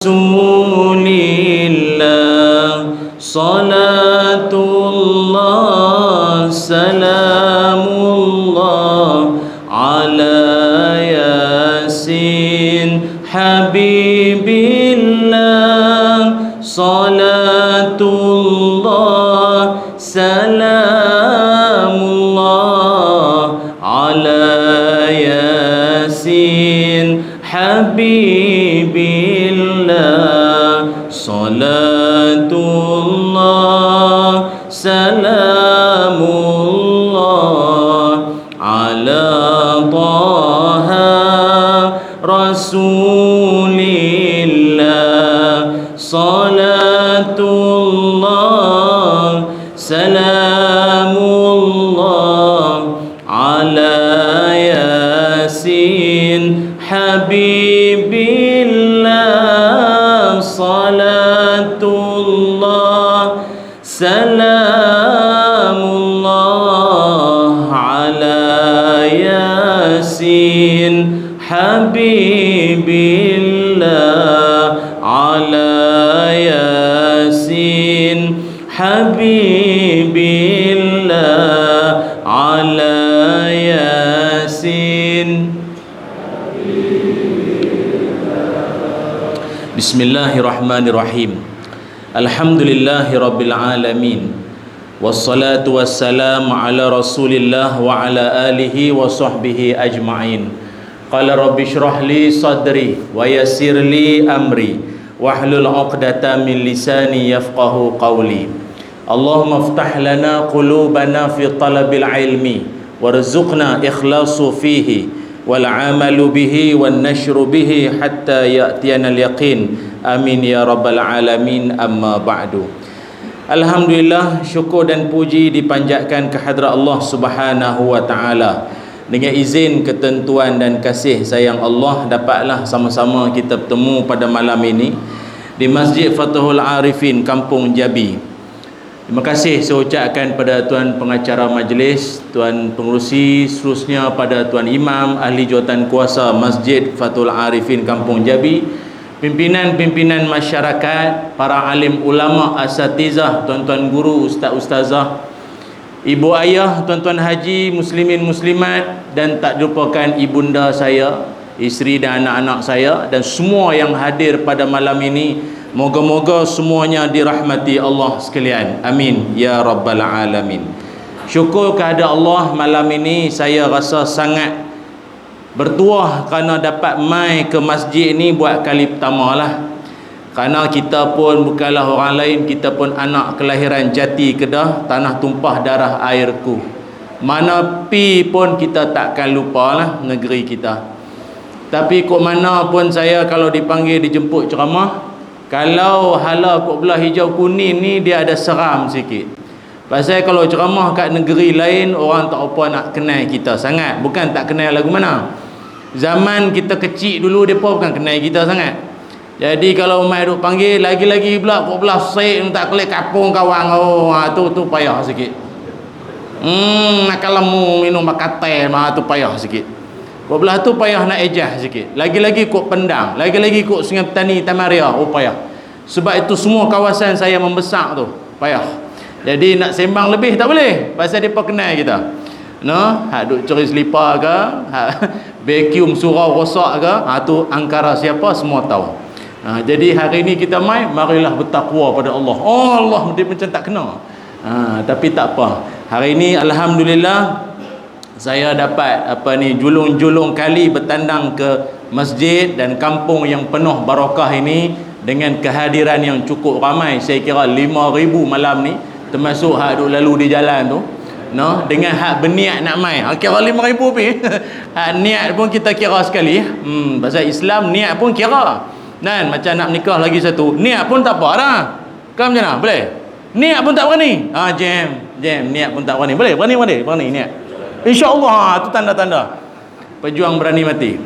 Rasulillah, salatullah, salamullah ala Yasin Habibillah, salatullah, salamullah ala Yasin Habibillah, salatullah, salamullah ala Taha Rasulillah, salatullah, salamullah ala Yasin Habibillah, salatullah, salamullah ala Yasin Habibillah, ala Yasin Habibillah, ala Yasin. Bismillahirrahmanirrahim. Alhamdulillahi rabbil alamin. Wassalatu wassalamu ala Rasulillah wa ala alihi wa sahbihi ajma'in. Qala rabbi shrah li sadri wa yassir li amri wahlul 'uqdatam min lisani yafqahu qawli. Allahumma iftah lana qulubana fi talabil ilmi warzuqna ikhlasu fihi wal 'amalu bihi wan nashru bihi hatta ya'tiyana al yaqin. Amin ya rabbal alamin. Amma ba'du. Alhamdulillah, syukur dan puji dipanjatkan kehadrat Allah Subhanahu wa taala. Dengan izin, ketentuan dan kasih sayang Allah, dapatlah sama-sama kita bertemu pada malam ini di Masjid Fathul Arifin, Kampung Jabi. Terima kasih saya ucapkan pada tuan pengacara majlis, tuan pengerusi, seterusnya pada tuan imam, ahli jawatan kuasa Masjid Fathul Arifin, Kampung Jabi, pimpinan-pimpinan masyarakat, para alim ulama, asatizah, tuan-tuan guru, ustaz-ustazah, ibu ayah, tuan-tuan haji, muslimin muslimat, dan tak lupakan ibunda saya, isteri dan anak-anak saya, dan semua yang hadir pada malam ini. Moga-moga semuanya dirahmati Allah sekalian. Amin ya rabbal alamin. Syukur kepada Allah, malam ini saya rasa sangat bertuah kerana dapat mai ke masjid ini buat kali pertama lah. Kerana kita pun bukanlah orang lain, kita pun anak kelahiran Jati Kedah, tanah tumpah darah airku. Mana pi pun kita takkan lupa lah negeri kita. Tapi kok mana pun saya kalau dipanggil dijemput ceramah, kalau hala kok belah hijau kuning ni dia ada seram sikit. Pasal kalau ceramah kat negeri lain, orang tak apa nak kenal kita sangat. Bukan tak kenal lagu mana. Zaman kita kecil dulu, mereka bukan kenal kita sangat. Jadi kalau mai duk panggil, lagi-lagi pula kok belah sek tak kelik kapung kawan. Oh, tu payah sikit. Nak lemu minum makan teh, tu payah sikit. Kok belah tu payah nak ejah sikit. Lagi-lagi kok Pendang, lagi-lagi kok Sungai Petani, Tamaria, oh payah. Sebab itu semua kawasan saya membesar tu payah. Jadi nak sembang lebih tak boleh, pasal depa kenal kita. No, hak duk curi selipar ke, hak vacuum surau rosak ke, tu angkara siapa semua tahu. Jadi hari ini kita mai, marilah bertakwa pada Allah. Oh, Allah dia macam tak kenal. Tapi tak apa. Hari ini alhamdulillah saya dapat julung-julung kali bertandang ke masjid dan kampung yang penuh barakah ini dengan kehadiran yang cukup ramai. Saya kira 5,000 malam ni, termasuk hak duk lalu di jalan tu, no, dengan hak berniat nak mai. Kira 5,000 pi. Hak niat pun kita kira sekali. Pasal Islam niat pun kira. Dan macam nak menikah lagi satu, niat pun tak apa dah. Kau macam mana? Boleh? Niat pun tak berani. Jam niat pun tak berani. Boleh? Berani niat. InsyaAllah, itu tanda-tanda pejuang berani mati.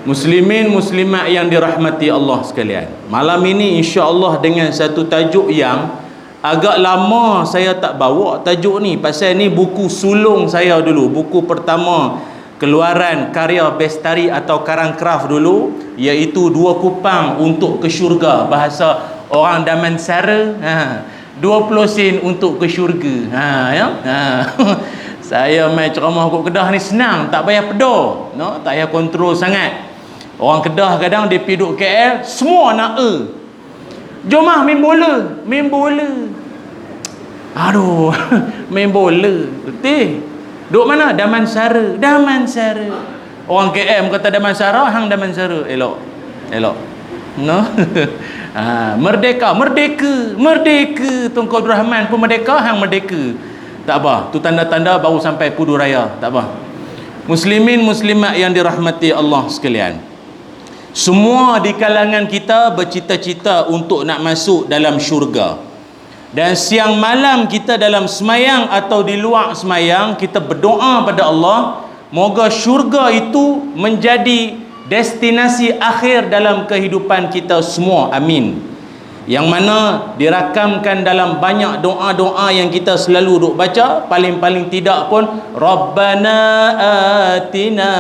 Muslimin muslimat yang dirahmati Allah sekalian, malam ini insya-Allah dengan satu tajuk yang agak lama saya tak bawa tajuk ni. Pasal ni buku sulung saya dulu, buku pertama keluaran karya Bestari atau Karang Kraft dulu, iaitu 2 kupang untuk ke syurga, bahasa orang Damansara, 20 sen untuk ke syurga. Ya. Saya main ceramah kat Kedah ni senang, tak payah pedah, no? Tak payah kontrol sangat. Orang Kedah kadang dia pergi duduk KL, semua nak jom main bola, main bola. Aduh, main bola. Betul. Duk mana? Damansara. Damansara. Orang KM kata Damansara, hang Damansara. Elok. No? Merdeka. Merdeka. Tunku Abdul Rahman pun merdeka, hang merdeka. Tak apa. Tu tanda-tanda baru sampai Pudu Raya. Tak apa. Muslimin muslimat yang dirahmati Allah sekalian. Semua di kalangan kita bercita-cita untuk nak masuk dalam syurga. Dan siang malam kita dalam semayang atau di luar semayang, kita berdoa pada Allah, moga syurga itu menjadi destinasi akhir dalam kehidupan kita semua. Amin. Yang mana dirakamkan dalam banyak doa-doa yang kita selalu duk baca, paling-paling tidak pun Rabbana atina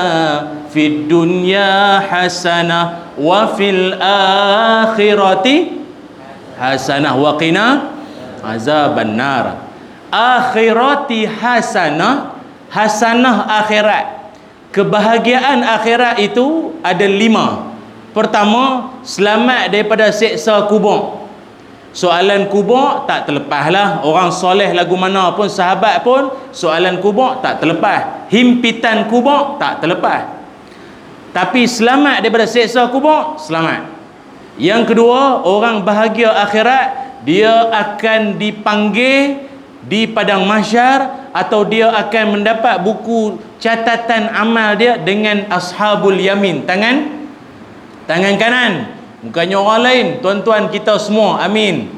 fid dunya hasanah wa fil akhirati hasanah wa qina azaban nar. Akhirati hasanah, hasanah akhirat, kebahagiaan akhirat itu ada 5. Pertama, selamat daripada seksa kubur. Soalan kubur tak terlepaslah. Orang soleh lagu mana pun, sahabat pun, soalan kubur tak terlepas. Himpitan kubur tak terlepas. Tapi selamat daripada seksa kubur, selamat. Yang kedua, orang bahagia akhirat, dia akan dipanggil di padang mahsyar, atau dia akan mendapat buku catatan amal dia dengan ashabul yamin, tangan kanan, bukannya orang lain, tuan-tuan kita semua. Amin.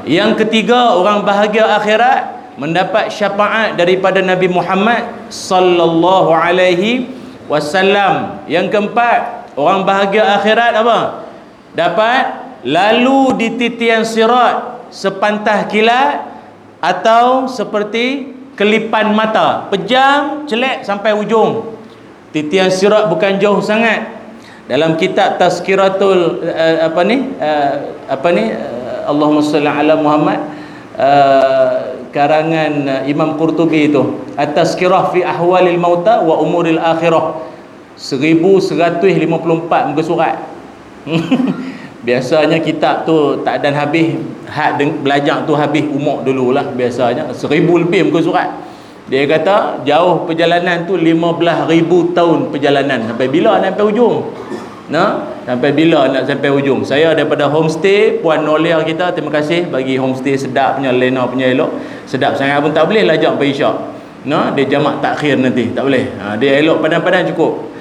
Yang ketiga, orang bahagia akhirat mendapat syafaat daripada Nabi Muhammad sallallahu alaihi wasallam. Yang keempat, orang bahagia akhirat apa? Dapat lalu di titian sirat sepantah kilat, atau seperti kelipan mata, pejam celek sampai ujung. Titian sirat bukan jauh sangat. Dalam kitab Tazkiratul Allahumma salli ala Muhammad, karangan Imam Qurtubi itu, At-Tazkirah fi Ahwalil Mauta wa Umuril Akhirah, 1154 muka surat. Biasanya kitab tu tak dan habis, belajar tu habis umur dululah, biasanya 1000 lebih muka surat. Dia kata jauh perjalanan tu 15,000 tahun perjalanan. Sampai bila nak sampai ujung? Sampai bila nak sampai ujung? Saya daripada homestay Puan Nolia kita, terima kasih bagi homestay sedap punya, Lena punya elok. Sedap sangat pun tak boleh lajak sampai isyak. Dia jamak takhir nanti, tak boleh. Dia elok padan-padan cukup.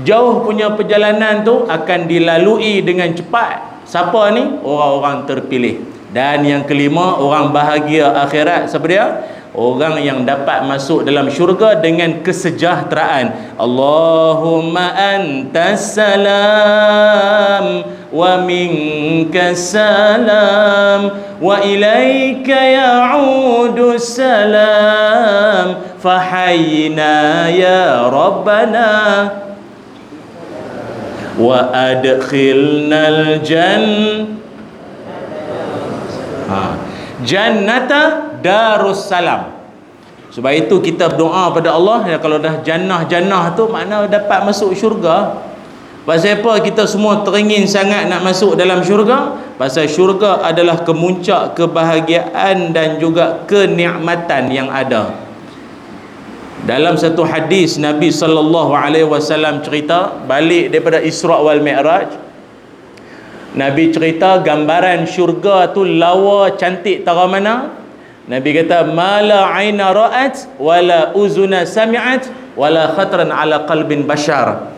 Jauh punya perjalanan tu akan dilalui dengan cepat. Siapa ni? Orang-orang terpilih. Dan yang kelima, orang bahagia akhirat. Siapa dia? Orang yang dapat masuk dalam syurga dengan kesejahteraan. Allahumma antas salam wa minkas salam wa ilaika ya'udu salam fahayyina ya rabbana wa adkhilnal jannata darussalam. Sebab itu kita berdoa pada Allah, ya, kalau dah jannah tu makna dapat masuk syurga. Pasal apa kita semua teringin sangat nak masuk dalam syurga? Pasal syurga adalah kemuncak kebahagiaan dan juga kenikmatan yang ada. Dalam satu hadis Nabi sallallahu alaihi wasallam cerita, balik daripada Isra wal Mi'raj, Nabi cerita gambaran syurga tu lawa cantik tara mana. Nabi kata mala aina ra'at wala uzuna sami'at wala khatran ala qalbin bashar.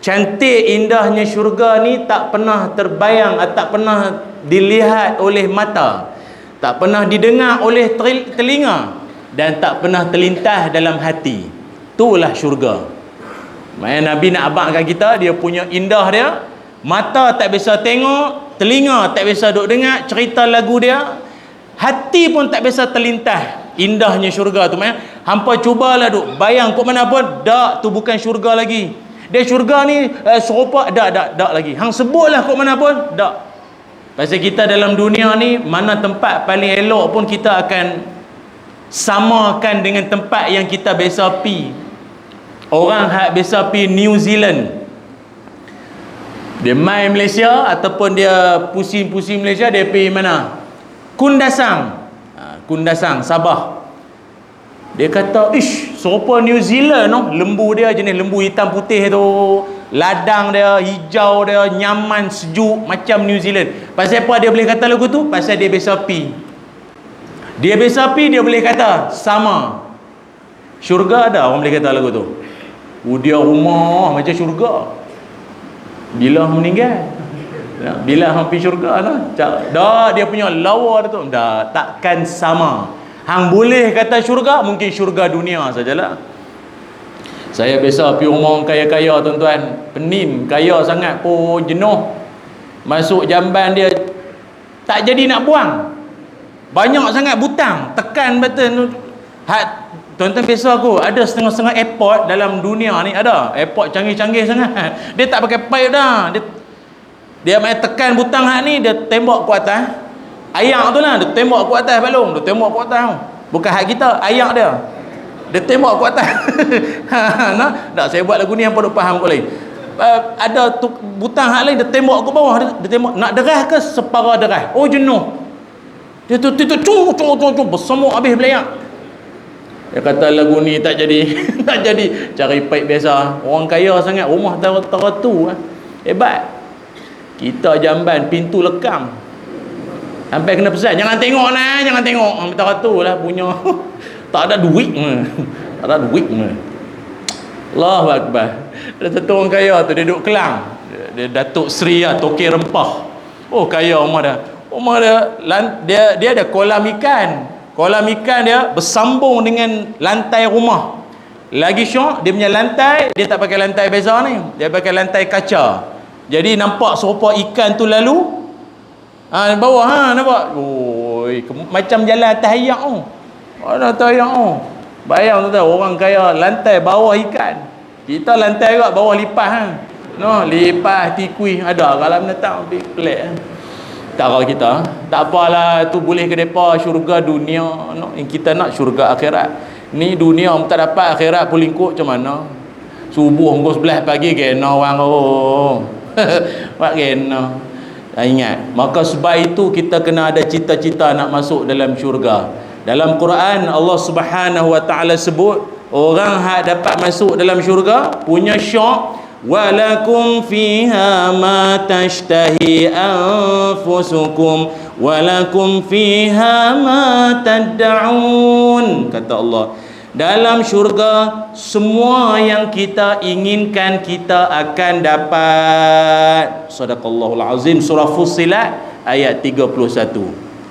Cantik indahnya syurga ni tak pernah terbayang, tak pernah dilihat oleh mata, tak pernah didengar oleh telinga, dan tak pernah terlintas dalam hati. Itulah syurga. Maknanya Nabi nak abangkan kita, dia punya indah dia, mata tak biasa tengok, telinga tak biasa duk dengar cerita lagu dia, hati pun tak biasa terlintas indahnya syurga tu. Maknanya Hampa cubalah duk bayang kok mana pun, dak, tu bukan syurga lagi. Dia syurga ni serupa, dak lagi. Hang sebutlah kok mana pun, dak. Pasal kita dalam dunia ni, mana tempat paling elok pun kita akan samakan dengan tempat yang kita biasa pi. Orang hak biasa pi New Zealand, dia main Malaysia ataupun dia pusing-pusing Malaysia, dia pergi mana? Kundasang. Kundasang, Sabah. Dia kata, ish, serupa New Zealand no? Lembu dia jenis lembu hitam putih tu, ladang dia hijau, dia nyaman, sejuk macam New Zealand. Pasal apa dia boleh kata lagu tu? Pasal dia biasa pi. Dia biasa pi, dia boleh kata sama. Syurga ada orang boleh kata lagu tu. Dia rumah macam syurga. Bila hang meninggal, bila hang pergi syurga lah, dah dia punya lawa tu dah takkan sama. Hang boleh kata syurga, mungkin syurga dunia sajalah. Saya biasa pergi rumah orang kaya-kaya tuan-tuan, penim, kaya sangat pun jenuh. Masuk jamban dia tak jadi nak buang, banyak sangat butang, tekan betul. Tuan-tuan biasa aku, ada setengah-setengah airport dalam dunia ni, ada airport canggih-canggih sangat, dia tak pakai pipe dah, dia main tekan butang hak ni, dia tembak ke atas. Ayak tu lah, dia tembak ke atas balong, dia tembak ke atas. Bukan hak kita, ayak dia tembak ke atas. Nah, tak, saya buat lagu ni hampa duk faham kau lain. Ada tu butang hak lain, dia tembak ke bawah, dia tembak nak derah ke separa derah. Oh jenuh. Dia tu cung bersemuk habis belayak. Dia kata lagu ni tak jadi. Tak jadi, cari pipe biasa. Orang kaya sangat, rumah teratu. Hebat. Kita jamban pintu lekam. Sampai kena pesan, jangan tengok nah, jangan tengok. Teratu lah punya. Tak ada duit. Tak ada duit. Allahu Akbar. Ada satu orang kaya tu, dia duduk Kelang. Dia Datuk Seri lah, Tokek Rempah. Oh kaya rumah dia. Rumah dia ada kolam ikan. Kolam ikan dia bersambung dengan lantai rumah. Lagi syok, dia punya lantai, dia tak pakai lantai biasa ni, dia pakai lantai kaca. Jadi nampak serupa ikan tu lalu bawah nampak. Oi, macam jalan atas ayak tu. Ada atas ayak tu. Bayang tu orang kaya lantai bawah ikan. Kita lantai juga bawah lipas No, lipas tikui ada kalau menetang pelik. Tak kalau kita, tak apalah, tu boleh ke depa syurga dunia no. Yang kita nak syurga akhirat. Ni dunia tak dapat, akhirat pun lingkup macam mana? Subuh pukul 11 pagi kena orang Pak kena. Ingat, maka sebab itu kita kena ada cita-cita nak masuk dalam syurga. Dalam Quran Allah Subhanahu wa taala sebut orang hak dapat masuk dalam syurga punya syok. Walakum fiha ma tashtahi anfusukum walakum fiha ma tad'un, kata Allah. Dalam syurga semua yang kita inginkan kita akan dapat. Sadaqallahul azim, surah Fussilat ayat 31.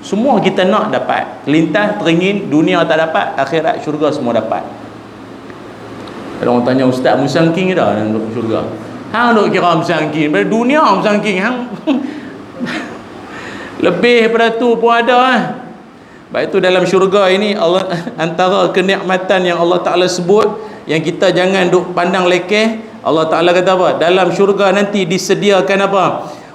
Semua kita nak dapat. Kelintas teringin dunia tak dapat, akhirat syurga semua dapat. Ada orang tanya, ustaz musangking dah dalam syurga. Hang duk kira musangking, pada dunia musangking hang. Lebih pada tu pun ada Baik itu dalam syurga ini Allah antara kenikmatan yang Allah Taala sebut yang kita jangan duk pandang lekeh. Allah Taala kata apa? Dalam syurga nanti disediakan apa?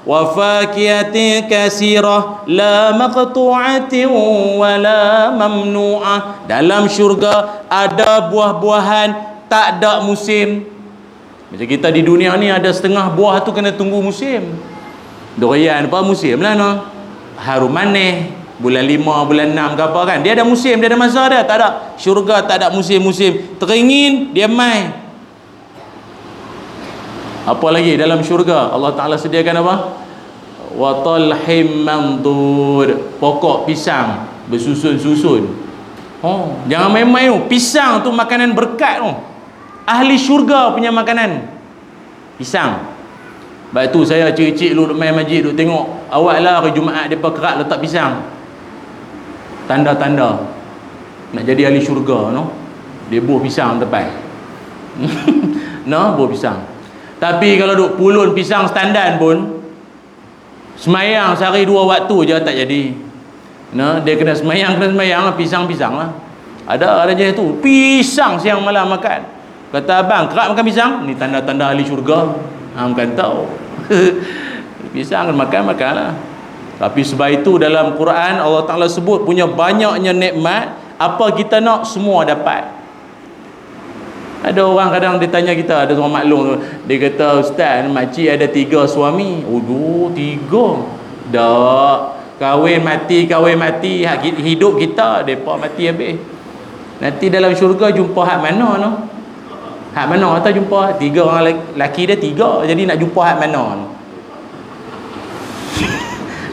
Wa fakiyatin kasirah la maqtu'atin wa la mamnu'ah. Dalam syurga ada buah-buahan tak ada musim. Macam kita di dunia ni ada setengah buah tu kena tunggu musim. Durian apa musim lah no. Harum manis bulan 5, bulan 6 ke apa kan. Dia ada musim, dia ada masa dia. Tak ada. Syurga tak ada musim-musim. Teringin dia mai. Apa lagi dalam syurga? Allah Taala sediakan apa? Wa talhim mandur. Pokok pisang bersusun-susun. Oh, jangan main-main tu. Pisang tu makanan berkat tu. Ahli syurga punya makanan pisang. Baik tu saya cik-cik duduk main masjid duduk tengok awak lah hari Jumaat depa kerak letak pisang. Tanda-tanda nak jadi ahli syurga no. Dia buah pisang tepat. No, buah pisang. Tapi kalau duk pulun pisang standar pun semayang sehari 2 waktu je tak jadi. No, dia kena semayang pisang-pisang lah. Ada je tu pisang siang malam makan. Kata abang, kerap makan pisang? Ni tanda-tanda ahli syurga. Bukan tahu. Pisang makanlah. Tapi sebab itu dalam Quran Allah Ta'ala sebut punya banyaknya nikmat, apa kita nak semua dapat. Ada orang kadang dia tanya kita, ada seorang maklum tu, dia kata, "Ustaz, makcik ada 3 suami." Oh, 3. Dak, kahwin mati, hidup kita depa mati habis. Nanti dalam syurga jumpa hak mana no? Hak mana atau jumpa 3 orang lelaki dia 3, jadi nak jumpa hak mana no?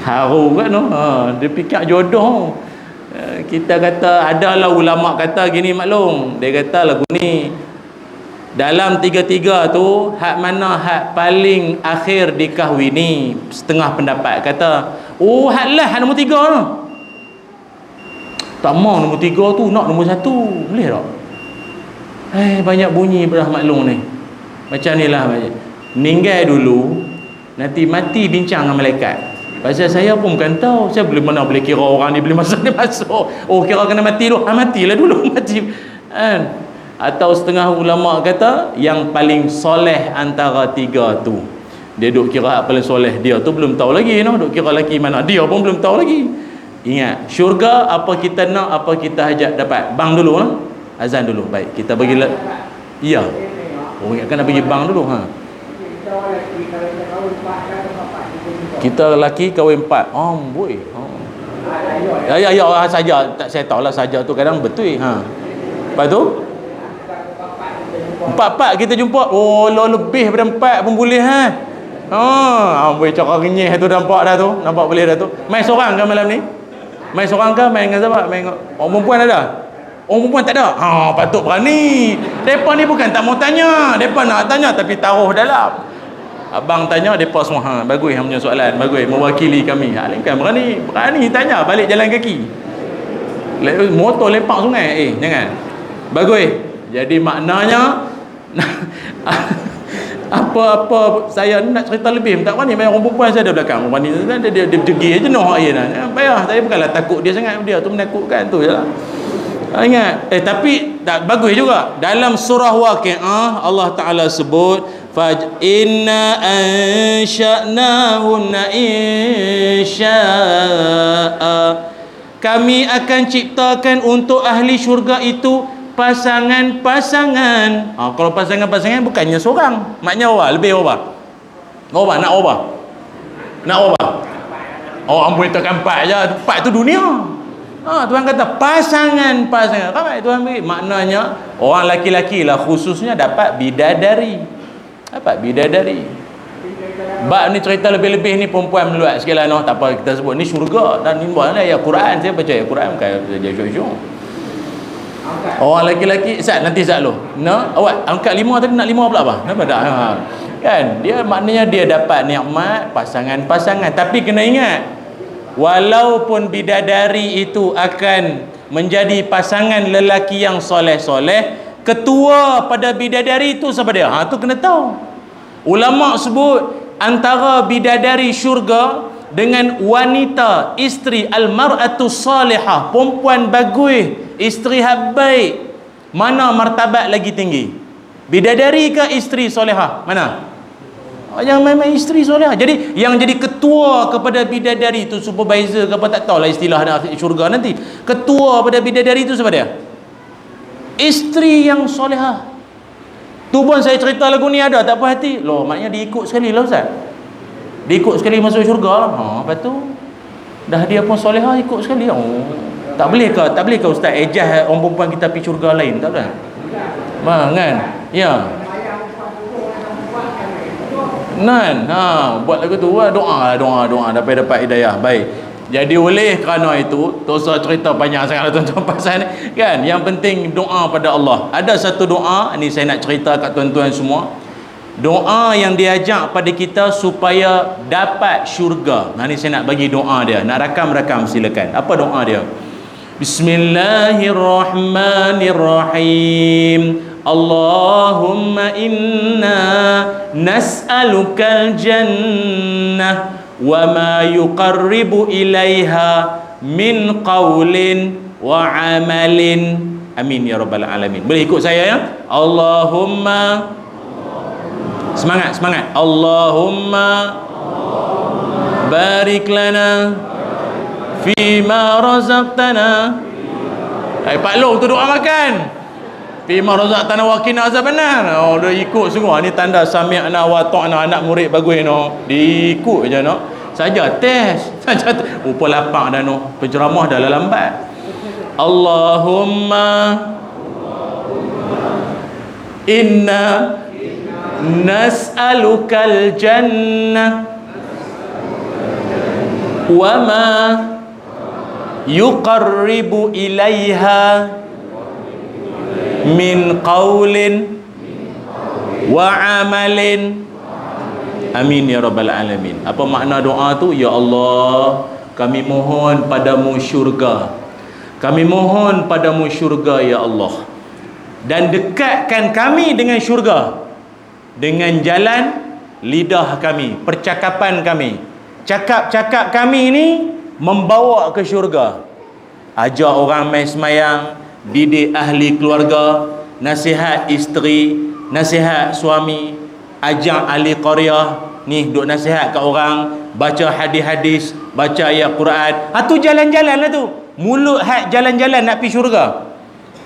Haru kan no? Dia fikir jodoh. Kita kata, adalah ulama kata gini maklum, dia kata lagu ni dalam 3 tu hak mana hak paling akhir dikahwini, setengah pendapat kata, oh hak lah hak nombor 3 tu. Tak mau nombor 3 tu, nak nombor 1. Boleh tak? Banyak bunyi belah maklum ni. Macam ni lah, meninggal dulu, nanti mati bincang dengan malaikat. Pasal saya pun bukan tahu, saya boleh kira orang ni boleh masuk, dia masuk. Oh, kira kena mati dulu. Matilah dulu. Mati. Atau setengah ulama kata yang paling soleh antara 3 tu. Dia duk kira paling soleh dia tu belum tahu lagi no, duk kira lelaki mana dia pun belum tahu lagi. Ingat, syurga apa kita nak, apa kita hajat dapat. Bang dulu no? Azan dulu. Baik, kita bagi ya. Oh, ingatkan nak bagi bang dulu Kita lelaki kahwin 4. Boy. Ya saja. Tak, saya tahulah saja tu kadang betul. Lepas tu 4 kita jumpa. Oh, lebih daripada 4 pun boleh boleh cakap renyih tu, nampak dah tu. Nampak boleh dah tu. Main seorang kan malam ni? Main seorang kan? Main dengan siapa? Main orang perempuan ada? Orang perempuan tak ada? Patut berani. Depa ni bukan tak mau tanya. Depa nak tanya tapi taruh dalam. Abang tanya, mereka semua bagus yang punya soalan, bagus, mewakili kami. Kan berani tanya balik jalan kaki, motor lepak sungai. Jangan. Bagus. Jadi maknanya apa saya nak cerita lebih tak berani. Orang perempuan saya ada belakang, berani dia degil jenuh payah. Saya bukanlah takut dia sangat, dia tu menakutkan tu jelah. Ingat tapi tak bagus juga dalam surah Waqiah Allah Ta'ala sebut inna ansha'nahunna insya'a, kami akan ciptakan untuk ahli syurga itu pasangan-pasangan. Kalau pasangan-pasangan bukannya seorang, maknanya lebih nak ampun tekan 4 je. 4 tu dunia. Tuhan kata pasangan-pasangan. Ramai Tuhan beri. Maknanya orang laki-laki lah khususnya dapat bidadari. Bab ni cerita lebih-lebih ni perempuan meluat sikit lah. Tak apa kita sebut. Ni syurga. Dan ni buatlah ya Quran. Saya baca ya Quran. Bukan saja syurga. Orang laki-laki nanti Zat lo. Awak angkat 5 tadi, nak 5 pula apa? Kenapa tak? Kan? Dia maknanya dia dapat nikmat pasangan-pasangan. Tapi kena ingat, walaupun bidadari itu akan menjadi pasangan lelaki yang soleh-soleh, ketua pada bidadari itu siapa dia? Tu kena tahu. Ulama sebut antara bidadari syurga dengan wanita, isteri al-mar'atu salihah, perempuan bagus, isteri hak baik, mana martabat lagi tinggi? Bidadari ke isteri solehah? Mana? Yang memang isteri soleh. Jadi yang jadi ketua kepada bidadari itu, supervisor ke apa tak tahulah istilah syurga nanti. Ketua pada bidadari itu siapa dia? Isteri yang solehah. Tu pun saya cerita lagu ni ada tak puas hati. Maknanya diikut sekali lah Ustaz. Diikut sekali masuk syurga lah. Lepas tu dah dia pun solehah, ikut sekali. Tak boleh ke Ustaz ejah orang perempuan kita pergi syurga lain? Tak boleh. Kan? Ya. Buat lagu tu doa dapat hidayah. Baik. Jadi oleh kerana itu, tak usah cerita panjang sangat tuan-tuan pasal ni kan. Yang penting doa pada Allah. Ada satu doa ni saya nak cerita kat tuan-tuan semua. Doa yang diajak pada kita supaya dapat syurga. Ni saya nak bagi doa dia. Nak rakam silakan. Apa doa dia? Bismillahirrahmanirrahim. Allahumma inna nas'alukal jannah wa ma yuqarribu ilaiha min qawlin wa amalin Amin ya rabbal alamin. Boleh ikut saya ya? Allahumma, semangat, semangat. Allahumma barik lana fima razaqtana. Pak Long tu doa makan. Fima razaqtana wa qina azabannar. Oh, dia ikut semua. Ni tanda sami'na wa ta'na, anak murid bagus no. Diikut je no. Saja test. Saja rupa lapang dah no. Penceramah dah lambat. Allahumma inna nas'alukal jannah wa ma yuqarribu ilaiha min qawlin wa amalin. Amin ya rabbal alamin. Apa makna doa tu? Ya Allah, kami mohon padamu syurga. Kami mohon padamu syurga ya Allah, dan dekatkan kami dengan syurga dengan jalan lidah kami, percakapan kami. Cakap-cakap kami ini membawa ke syurga. Ajak orang mai semayang, didik ahli keluarga, nasihat isteri, nasihat suami, ajak ahli qaryah ni duk nasihat kat orang, baca hadis-hadis, baca ayat Quran. Tu jalan-jalan lah tu. Mulut hak jalan-jalan nak pergi syurga.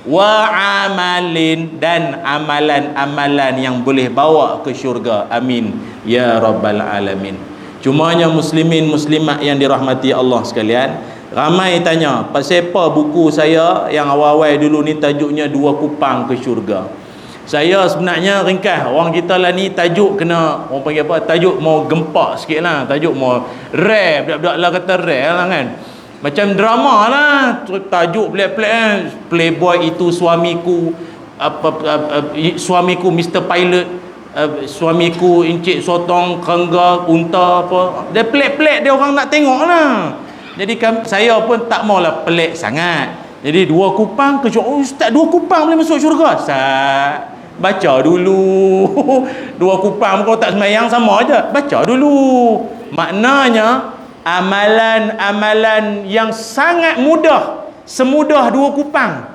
Wa amalin, dan amalan-amalan yang boleh bawa ke syurga. Amin ya rabbal alamin. Cumanya muslimin muslimat yang dirahmati Allah sekalian, ramai tanya pasal apa buku saya yang awal-awal dulu ni tajuknya Dua Kupang ke Syurga. Saya sebenarnya ringkas, orang kita lah ni tajuk kena, orang panggil apa, tajuk mau gempak sikit lah, tajuk mau rare, budak-budak lah kata rare lah kan, macam drama lah, tajuk pelik-pelik. Playboy itu suamiku, suamiku Mr. Pilot, suamiku Encik Sotong, Kerengga, Unta, apa. Dia pelik-pelik, dia orang nak tengok lah. Jadi saya pun tak maulah pelik sangat. Jadi Dua Kupang ke syurga. Oh ustaz, Dua Kupang boleh masuk syurga? Baca dulu. Dua Kupang kau tak semayang sama aja. Baca dulu. Maknanya amalan-amalan yang sangat mudah, semudah Dua Kupang.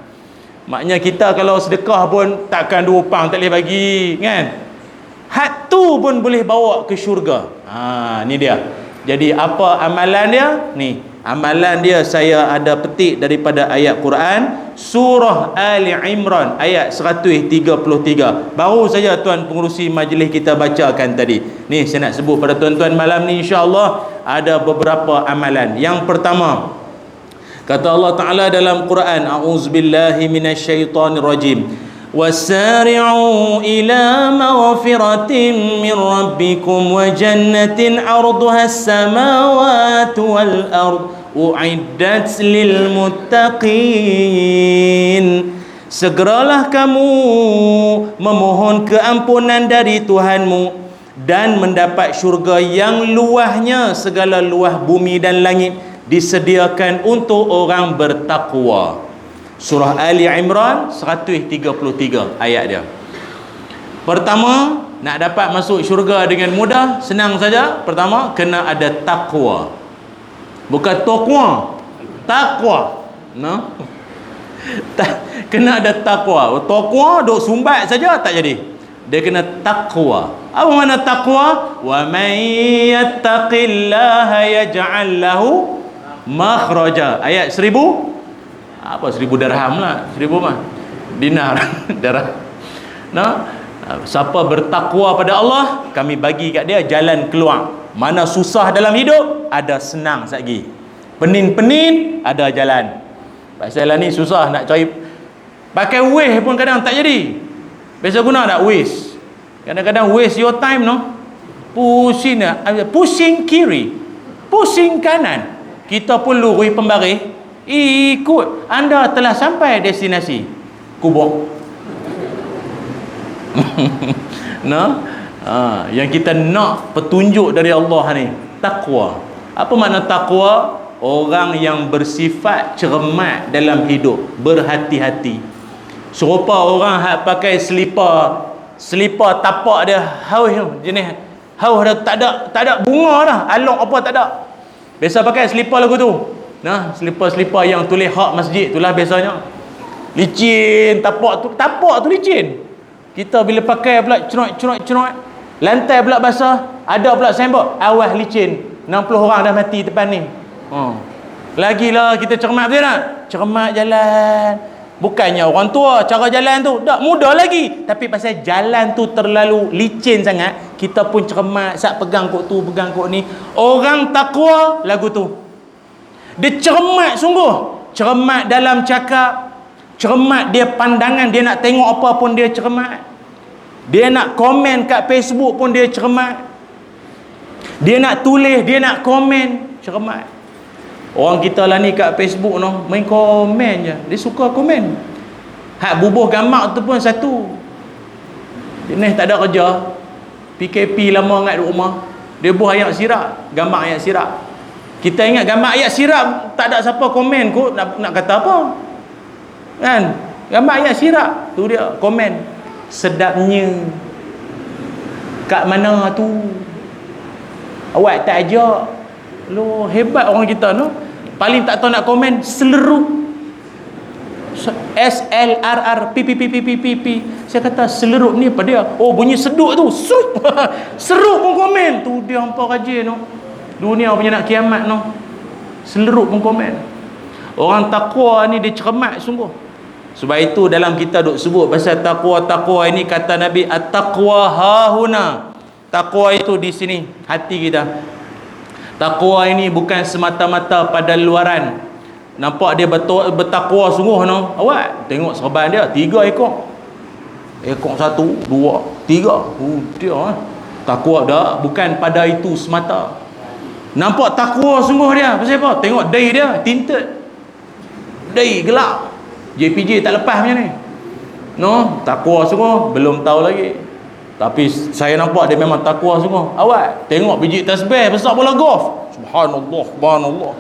Maknanya kita kalau sedekah pun takkan 2 pound tak boleh bagi kan. Hak tu pun boleh bawa ke syurga. Ni dia. Jadi apa amalan dia? Ni, amalan dia saya ada petik daripada ayat Quran surah Ali Imran ayat 133. Baru saja tuan pengurusi majlis kita bacakan tadi. Ni saya nak sebut pada tuan-tuan malam ni, insya-Allah ada beberapa amalan. Yang pertama, kata Allah Ta'ala dalam Quran, a'udzubillahi minasyaitonirrajim, وَسَارِعُوا إِلَى مَغْفِرَةٍ مِّن رَّبِّكُمْ وَجَنَّةٍ عَرْضُهَا السَّمَاوَاتُ وَالْأَرْضُ أُعِدَّتْ لِلْمُتَّقِينَ. Segeralah kamu memohon keampunan dari Tuhanmu dan mendapat syurga yang luahnya segala luah bumi dan langit disediakan untuk orang bertakwa. Surah Ali Imran 133 ayat dia. Pertama, nak dapat masuk syurga dengan mudah, senang saja. Pertama, kena ada takwa. Bukan taqwa, takwa. No? Kena ada takwa. Takwa duk sumbat saja tak jadi. Dia kena takwa. Apa makna takwa? Wa may yattaqillaha yaj'al lahu makhraja. Ayat 1000 apa 1000 dirham lah, 1000 mah dinar darah. Nah, siapa bertakwa pada Allah, kami bagi kat dia jalan keluar. Mana susah dalam hidup, ada senang satgi. Penin-penin ada jalan. Pasal ni susah nak cari, pakai Waze pun kadang tak jadi. Biasa guna tak Waze? Kadang-kadang waste your time no. Pusing kiri, pusing kanan. Kita pun lurus pembaris, ikut. Anda telah sampai destinasi kubur. No? Yang kita nak petunjuk dari Allah ni, takwa. Apa makna takwa? Orang yang bersifat cermat dalam hidup, berhati-hati. Serupa orang hak pakai selipar tapak dia haus jenis haus dah tak ada bunga dah, alok apa tak ada. Biasa pakai selipar lagu tu. Nah, selipar-selipar yang tulis hak masjid itulah biasanya. Licin, tapak tu licin. Kita bila pakai pula cerot. Lantai pula basah, ada pula sembok, awas licin. 60 orang dah mati depan ni. Lagilah kita cermat betul tak? Cermat jalan. Bukannya orang tua cara jalan tu tak mudah lagi, tapi pasal jalan tu terlalu licin sangat, kita pun cermat, sat pegang kok tu, pegang kok ni. Orang takwa lagu tu, dia cermat sungguh, cermat dalam cakap, cermat dia pandangan, dia nak tengok apa pun dia cermat, dia nak komen kat Facebook pun dia cermat, dia nak tulis, dia nak komen, cermat. Orang kita lah ni kat Facebook no, main komen je. Dia suka komen. Hak bubuh gambar tu pun satu. Dia ni tak ada kerja, PKP lama ngat duduk rumah, dia buah ayat sirap, gambar ayat sirap. Kita ingat gambar ayat sirap tak ada siapa komen kot, nak kata apa kan? Gambar ayat sirap tu dia komen, sedapnya kat mana tu, awak tak ajak. Lo hebat orang kita no. Paling tak tahu nak komen selerup, SLRR PPPPPP. Saya kata selerup ni apa dia? Oh, bunyi seduk tu. Serup pun komen tu, dia hampa rajin no. Dunia punya nak kiamat no. Selerup pun komen. Orang takwa ni dia cermat sungguh. Sebab itu dalam kita duk sebut pasal takwa ini, kata Nabi, at-taqwa hahuna. Takwa itu di sini, hati kita. Takwa ini bukan semata-mata pada luaran. Nampak dia bertakwa sungguh no. Awak tengok serban dia 3 ekor. Ekor 1, 2, 3. Dia takwa dah bukan pada itu semata. Nampak takwa sungguh dia. Pasal apa? Tengok dai dia tinted. Dai gelap. JPJ tak lepas macam ni. No, takwa sungguh belum tahu lagi. Tapi saya nampak dia memang takwa sungguh. Awak tengok biji tasbih besar bola golf. Subhanallah.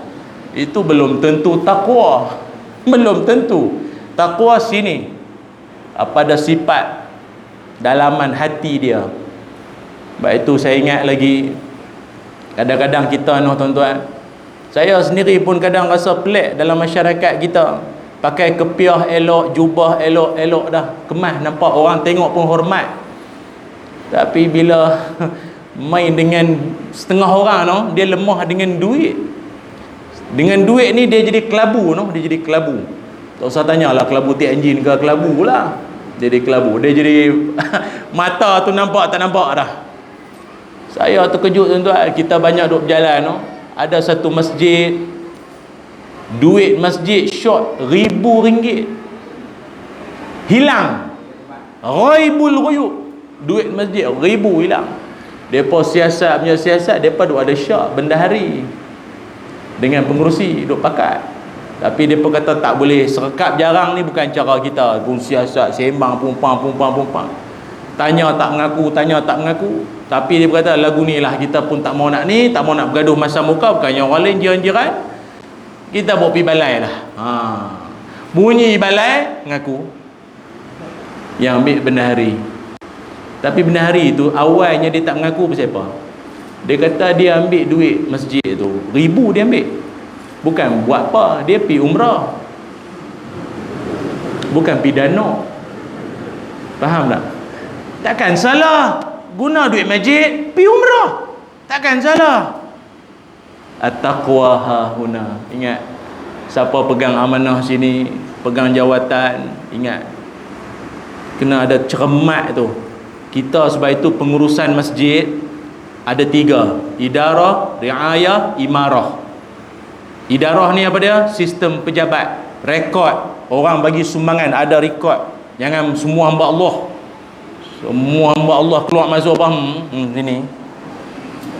Itu belum tentu takwa. Belum tentu. Takwa sini pada sifat dalaman hati dia. Sebab itu saya ingat lagi, kadang-kadang kita tuan-tuan, saya sendiri pun kadang rasa pelik dalam masyarakat kita. Pakai kepiah elok, jubah elok dah, kemas, nampak orang tengok pun hormat. Tapi bila main dengan setengah orang no, dia lemah dengan duit. Dengan duit ni dia jadi kelabu no, dia jadi kelabu. Tak usah tanyalah kelabu Tianjin ke kelabu lah. Dia jadi kelabu. Dia jadi mata tu nampak tak nampak dah. Saya terkejut tuan-tuan, kita banyak duk berjalan no. Ada satu masjid, duit masjid short RM1,000. Hilang. Raibul ruyuk. Duit masjid RM1,000 hilang. Depa siasat punya siasat, depa duk ada syak bendahari dengan pengerusi duk pakat. Tapi depa kata tak boleh, serekap jarang ni bukan cara kita. Pun siasat sembang pumpang. Tanya tak mengaku. Tapi dia berkata lagu ni lah kita pun tak mau nak ni, tak mau nak bergaduh masa muka, bukannya orang lain jiran-jiran. Kita bawa pergi balai lah. Bunyi balai ngaku yang ambil bendahari. Tapi bendahari tu awalnya dia tak mengaku pasal apa. Dia kata dia ambil duit masjid tu RM1,000 dia ambil. Bukan buat apa, dia pergi umrah, bukan pergi dana. Faham tak? Takkan salah guna duit masjid pergi umrah. Takkan salah. At-taqwa hahuna. Ingat, siapa pegang amanah sini, pegang jawatan, ingat kena ada cermat tu. Kita sebab itu pengurusan masjid ada 3: idarah, riayah, imarah. Idarah ni apa dia? Sistem pejabat, rekod. Orang bagi sumbangan ada rekod. Jangan semua hamba Allah, semua hamba Allah keluar masuk apa sini.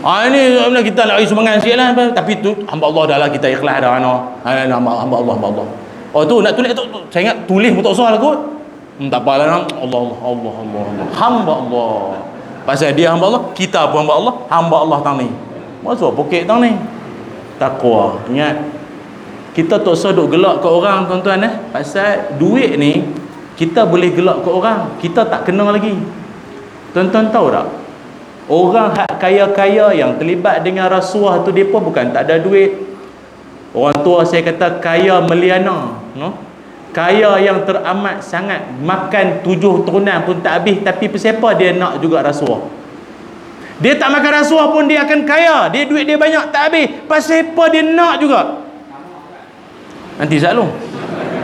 Ini kita nak bagi sumbangan sikit lah, tapi tu hamba Allah dah lah, kita ikhlas dah hamba Allah. Oh tu nak tulis tu, saya ingat tulis pun tak usah lah kot. Tak apalah, Allah. Hamba Allah. Pasal dia hamba Allah, kita pun hamba Allah tang ni. Masuk poket tang ni. Takwa. Ingat, kita tak usah duk gelak ke orang tuan-tuan pasal duit ni kita boleh gelak ke orang, kita tak kena lagi. Tuan-tuan tahu tak? Orang hak kaya-kaya yang terlibat dengan rasuah tu, depa bukan tak ada duit. Orang tua saya kata kaya meliana, no? kaya yang teramat sangat, makan 7 turunan pun tak habis, tapi pasal dia nak juga rasuah. Dia tak makan rasuah pun dia akan kaya, dia duit dia banyak tak habis, pasal dia nak juga. Nanti selalu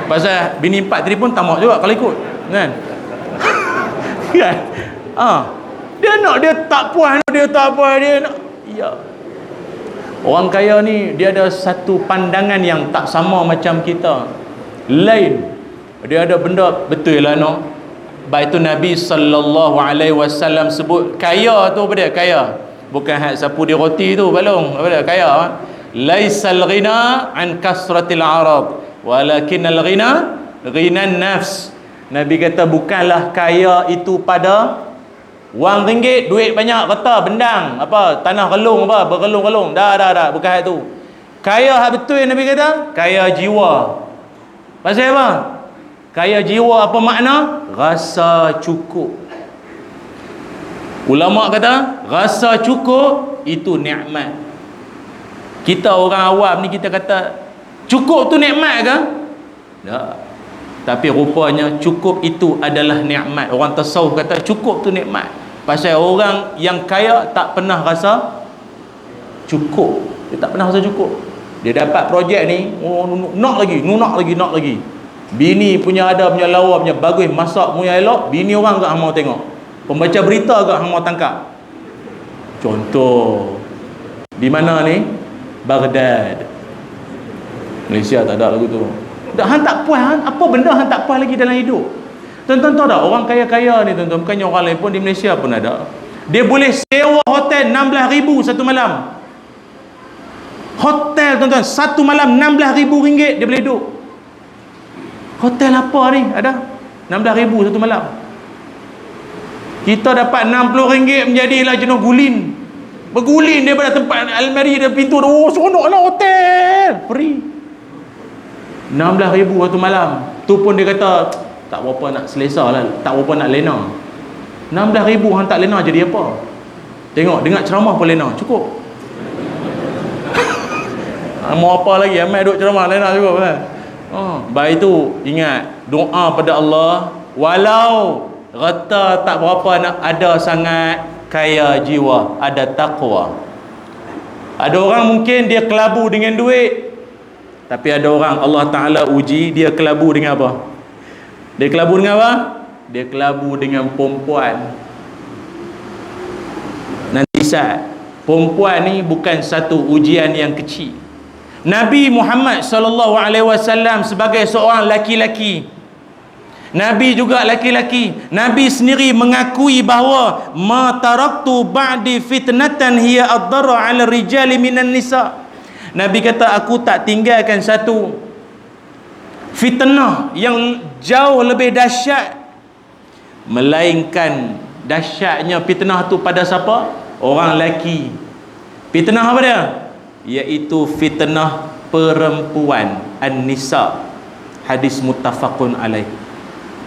pasal bini 4 tadi pun tamak juga kalau ikut, kan? Kan? Dia nak, dia tak puas, dia nak. Ya. Orang kaya ni dia ada satu pandangan yang tak sama macam kita. Lain. Dia ada benda betul lah no. Baik tu Nabi sallallahu alaihi wasallam sebut kaya tu apa dia? Kaya. Bukan hak sapu di roti tu balong. Apa dia? Kaya. Laisal ghina an kasratil arab, walakinnal ghina ghinan nafs. Nabi kata bukanlah kaya itu pada wang ringgit, duit banyak, kata bendang, apa, tanah relung, apa, bergelung-gelung. Dah, bukan hal tu. Kaya hak betul yang Nabi kata, kaya jiwa. Pasal apa? Kaya jiwa apa makna? Rasa cukup. Ulama kata, rasa cukup itu nikmat. Kita orang awam ni kita kata, cukup tu nikmat ke? Tak. Tapi rupanya cukup itu adalah nikmat. Orang tasawuf kata cukup tu nikmat. Pasal orang yang kaya tak pernah rasa cukup. Dia tak pernah rasa cukup. Dia dapat projek ni, nak lagi. Bini punya ada, punya lawa, punya bagus, masak punya elok, bini orang kat hang mau tengok. Pembaca berita kat hang mau tangkap. Contoh di mana ni? Baghdad. Malaysia tak ada lagu tu. Tak, hang tak puas, apa benda hang tak puas lagi dalam hidup? Tuan-tuan tahu tak, orang kaya-kaya ni tuan-tuan, bukannya orang lain pun, di Malaysia pun ada. Dia boleh sewa hotel 16,000 satu malam. Hotel tuan-tuan, satu malam 16,000 ringgit dia boleh duduk. Hotel apa ni? Ada 16,000 satu malam. Kita dapat 60 ringgit menjadilah jenuh gulin. Bergulin daripada tempat almari dan pintu. Oh, seronoklah hotel. Free. 16,000 satu malam. Tu pun dia kata tak berapa nak selesa lah, tak berapa nak lena. 16,000 hang tak lena jadi apa? Tengok, dengar ceramah pun lena, cukup. Mau apa lagi? Amai duduk ceramah lena cukup kan? Baik tu ingat, doa pada Allah, walau rata tak berapa nak ada sangat, kaya jiwa, ada taqwa. Ada orang mungkin dia kelabu dengan duit, tapi ada orang Allah Ta'ala uji dia kelabu dengan apa? Dia kelabu dengan apa? Dia kelabu dengan perempuan. Nanti saat perempuan ni bukan satu ujian yang kecil. Nabi Muhammad sallallahu alaihi wasallam sebagai seorang laki-laki, Nabi juga laki-laki, Nabi sendiri mengakui bahawa ma taraktu ba'di fitnatan hiya ad-darra 'ala rijali minan nisa. Nabi kata aku tak tinggalkan satu fitnah yang jauh lebih dahsyat, melainkan dahsyatnya fitnah tu pada siapa? Orang lelaki. Fitnah apa dia? Iaitu fitnah perempuan, an-nisa. Hadis muttafaqun alaih.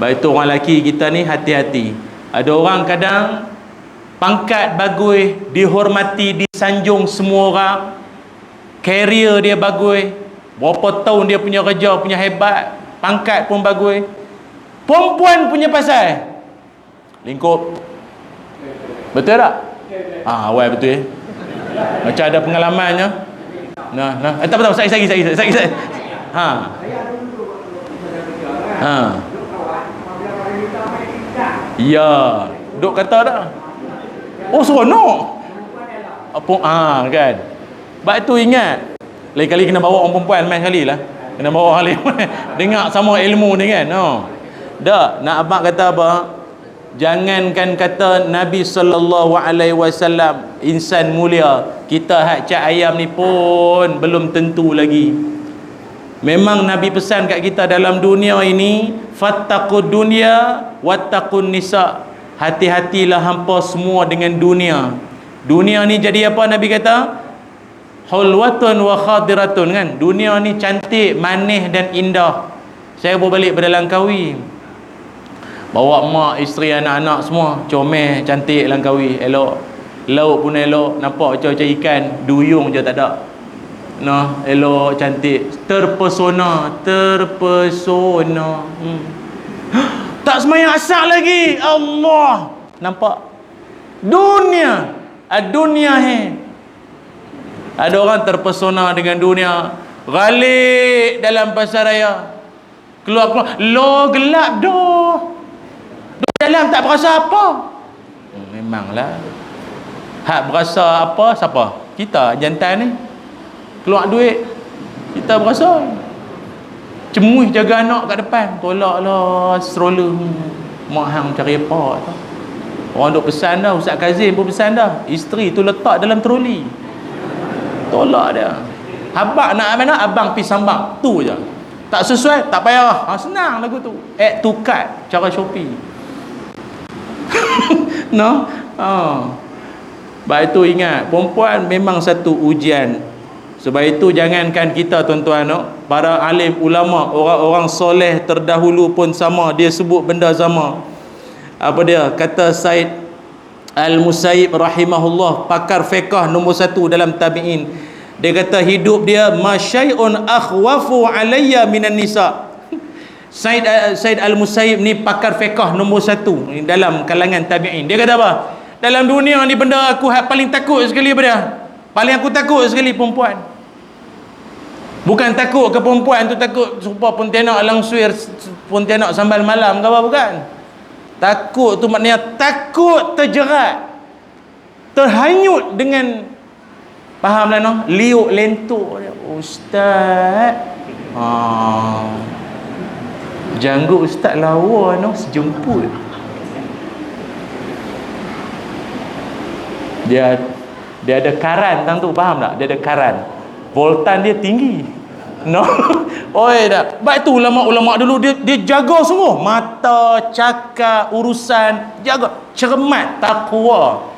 Baik tu orang lelaki kita ni hati-hati. Ada orang kadang pangkat bagus, dihormati, disanjung semua orang, karier dia bagus, berapa tahun dia punya kerja, punya hebat, pangkat pun bagus. Perempuan punya pasal lingkup. Betul tak? Awal betul macam ada pengalamannya. Tak betul. Saya. Ya, duk kata dah. Oh, seronok. Apa kan? Baik tu ingat. Lain kali kena bawa orang perempuan main sekali lah. Kena bawa orang lain. Dengar sama ilmu ni kan. Dak, nak abang kata apa? Jangankan kata Nabi sallallahu alaihi wasallam insan mulia, kita hak cak ayam ni pun belum tentu lagi. Memang Nabi pesan kat kita dalam dunia ini, fattaqud dunya wattaqun nisa. Hati-hatilah hampa semua dengan dunia. Dunia ni jadi apa Nabi kata? Hulwatun wa khadiratun kan. Dunia ni cantik, manis dan indah. Saya berbalik pada Langkawi. Bawa mak, isteri, anak-anak semua comel, cantik Langkawi, elok. Laut pun elok, nampak macam ikan, duyung je tak ada. Noh, elok, cantik, terpesona. Tak sembahyang asar lagi. Allah. Nampak? Dunia. Dunia Ada orang terpesona dengan dunia, galik dalam pasaraya, keluar lo gelap doh dalam, tak berasa apa. Memanglah hak berasa apa siapa? Kita jantan ni keluar duit, kita berasa. Cemuih jaga anak kat depan, tolaklah stroller. Mak hang cari apa tu. Orang duk pesan dah, Ustaz Kazim pun pesan dah, isteri tu letak dalam troli. Tolak dia. Abang nak mana, abang pi sambang, tu je. Tak sesuai, tak payah. Senang lagu tu. Add to cart cara Shopee. No? Sebab itu ingat, perempuan memang satu ujian. Sebab itu jangankan kita tuan-tuan, para alim ulama, orang-orang soleh terdahulu pun sama, dia sebut benda sama. Apa dia? Kata Said Al-Musayyib rahimahullah, pakar fiqh nombor 1 dalam tabi'in. Dia kata hidup dia masyai'un akhwafu alayya minan nisa. Said Al-Musayyib ni pakar fiqh nombor 1 dalam kalangan tabi'in. Dia kata apa? Dalam dunia ni benda aku paling takut sekali apa dia? Paling aku takut sekali perempuan. Bukan takut ke perempuan tu takut supaya pontianak langsuir, pontianak sambal malam ke apa, bukan. Takut tu maknanya takut terjerat, terhanyut dengan, fahamlah noh, liuk lentuk dia. Ustaz, janggut ustaz lawa noh, sejemput. Dia ada karan tang tu, faham tak? Dia ada karan, voltan dia tinggi. No. Oi dah. Baik tu ulama-ulama dulu dia jaga semua. Mata, cakap, urusan, jaga, cermat, takwa.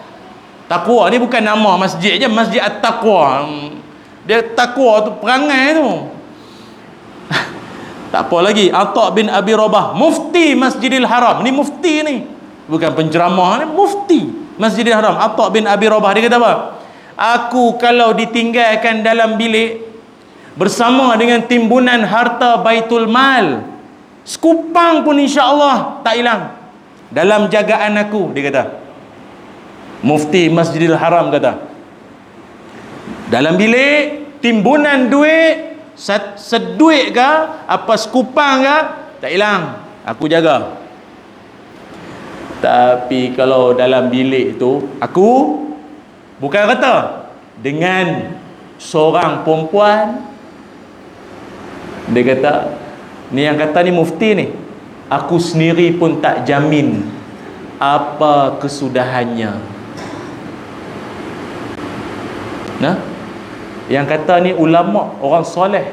Takwa ni bukan nama masjid je, Masjid At-Taqwa. Dia takwa tu perangai tu. Tak apa lagi, Atha bin Abi Rabah, mufti Masjidil Haram. Ni mufti ni. Bukan penceramah ni, mufti Masjidil Haram. Atha bin Abi Rabah dia kata apa? Aku kalau ditinggalkan dalam bilik bersama dengan timbunan harta Baitul Mal, sekupang pun insya-Allah tak hilang dalam jagaan aku, dia kata. Mufti Masjidil Haram kata, dalam bilik timbunan duit, seduit ke apa, sekupang ke, tak hilang, aku jaga. Tapi kalau dalam bilik tu, aku bukan kata dengan seorang perempuan, dia kata, ni yang kata ni mufti ni, aku sendiri pun tak jamin apa kesudahannya. Nah, yang kata ni ulama, orang soleh.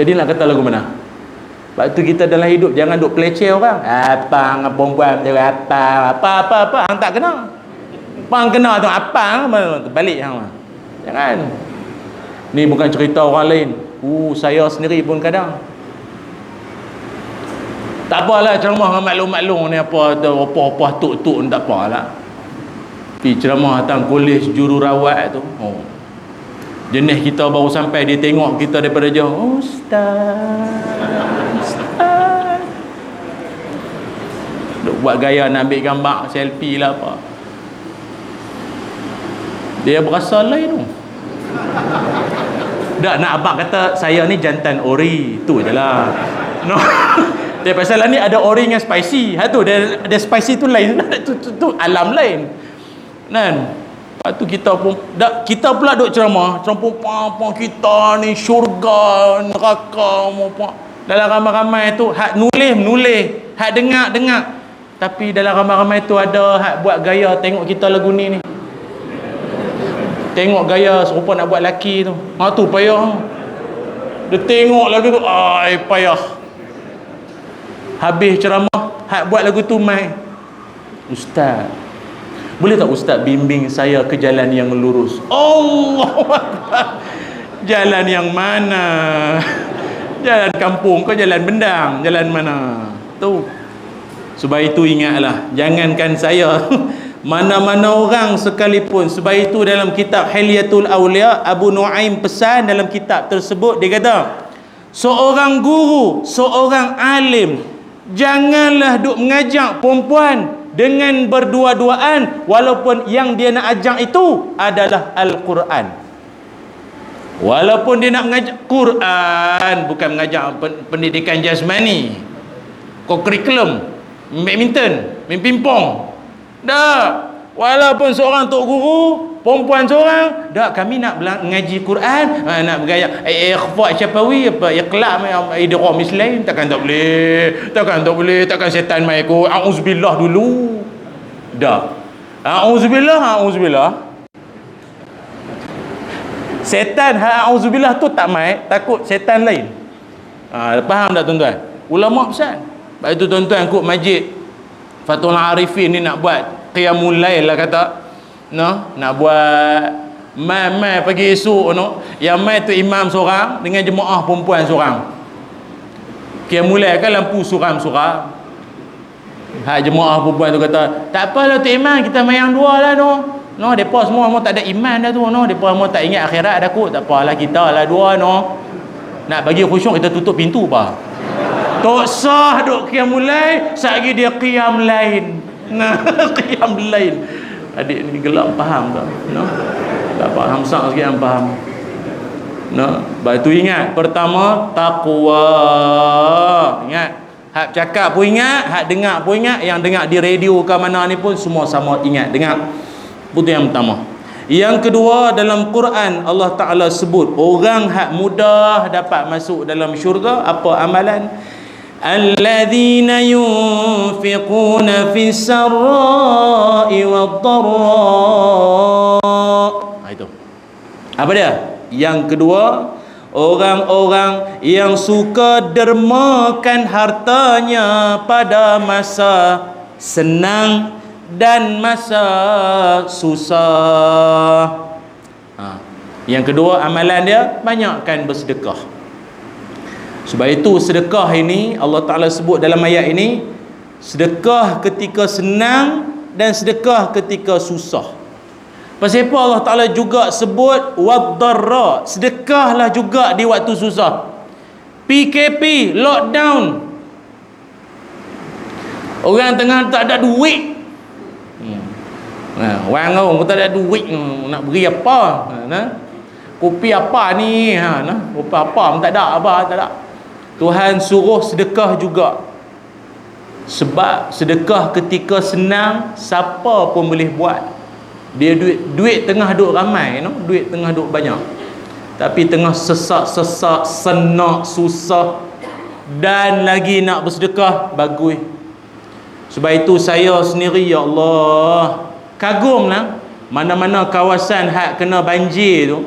Jadi nak kata lagu mana? Sebab tu kita dalam hidup jangan duk peleceh orang. Apa perempuan dia apa hang tak kenal. Hang kenal tu apa balik hang. Jangan. Ni bukan cerita orang lain. Saya sendiri pun kadang. Tak apalah ceramah dengan maklum-maklum ni apa tuk-tuk tak apalah. Pergi ceramah datang kolej jururawat tu. Jenis kita baru sampai, dia tengok kita daripada jauh. Ustaz. Duk buat gaya nak ambil gambar selfie lah apa. Dia berasa lain tu. Dak nak abang kata saya ni jantan ori, tu je lah. No. Dia pasal ni ada ori dengan spicy. Tu dia ada spicy tu lain, tu alam lain. Kan? Lepas tu kita pun kita pula duk ceramah apa kita ni syurga, neraka apa. Dalam ramai-ramai tu hak nulis, hak dengar. Tapi dalam ramai-ramai tu ada hak buat gaya tengok kita lagu ni. Tengok gaya serupa nak buat laki tu. Tu payah. Dia tengok lagu tu, payah. Habis ceramah, hak buat lagu tu mai. Ustaz, boleh tak Ustaz bimbing saya ke jalan yang lurus? Allahu Akbar. Jalan yang mana? Jalan kampung ke jalan bendang? Jalan mana? Tu. Sebab itu ingatlah, jangankan saya Mana-mana orang sekalipun. Sebab itu dalam kitab Hilyatul Awliya, Abu Nuaim pesan dalam kitab tersebut, dia kata, seorang guru, seorang alim, janganlah duk mengajak perempuan dengan berdua-duaan walaupun yang dia nak ajak itu adalah Al-Quran. Walaupun dia nak mengajak Quran, bukan mengajak pendidikan jasmani, kurikulum, badminton, main pingpong. Dah, walaupun seorang tok guru, perempuan seorang, dah kami nak mengaji Quran, nak bergaya ikhfa syafawi apa iqla idgham mislain, takkan tak boleh, takkan setan mai aku auzubillah dulu. Dah. Auzubillah. Setan auzubillah tu tak mai, takut setan lain. Faham tak tuan-tuan? Ulama pesan. Sebab itu tuan-tuan ikut masjid Fathul Arifin ni nak buat qiyamul lail lah kata. Nak buat mai pagi esok yang mai tu imam seorang dengan jemaah perempuan seorang. Qiyamul lail kan lampu suram-suram. Jemaah perempuan tu kata, tak apalah tu imam, kita mayang dua lah depa semua tak ada iman dah tu depa semua tak ingat akhirat dah kot. Tak apalah, kita lah dua nak bagi khusyuk kita tutup pintu bah. Tak sah duk qiyamul lail, satgi dia qiyam lain. Qiyam lain. Adik ni gelap faham tak? Tak faham sak sikit yang faham. Baik tu ingat, pertama taqwa. Ingat, hak cakap pun ingat, hak dengar pun ingat, yang dengar di radio ke mana ni pun semua sama ingat, dengar. Itu yang pertama. Yang kedua, dalam Quran Allah Ta'ala sebut orang hak mudah dapat masuk dalam syurga apa amalan? Alladzina yunfiquna fis sarra'i wad-dharra. Itu. Apa dia? Yang kedua, orang-orang yang suka dermakan hartanya pada masa senang dan masa susah. Yang kedua, amalan dia banyakkan bersedekah. Sebab itu sedekah ini Allah Ta'ala sebut dalam ayat ini, sedekah ketika senang dan sedekah ketika susah. Pasal apa Allah Ta'ala juga sebut wad-dharra, sedekahlah juga di waktu susah. PKP, lockdown, orang tengah tak ada duit. Orang tak ada duit nak beri apa? Kopi apa ni? Kopi apa pun tak ada, tak ada. Tuhan suruh sedekah juga. Sebab sedekah ketika senang siapa pun boleh buat. Dia duit tengah duk ramai, duit tengah duk banyak. Tapi tengah sesak-sesak, senak, susah dan lagi nak bersedekah, bagus. Sebab itu saya sendiri, ya Allah, kagumlah mana-mana kawasan hak kena banjir tu,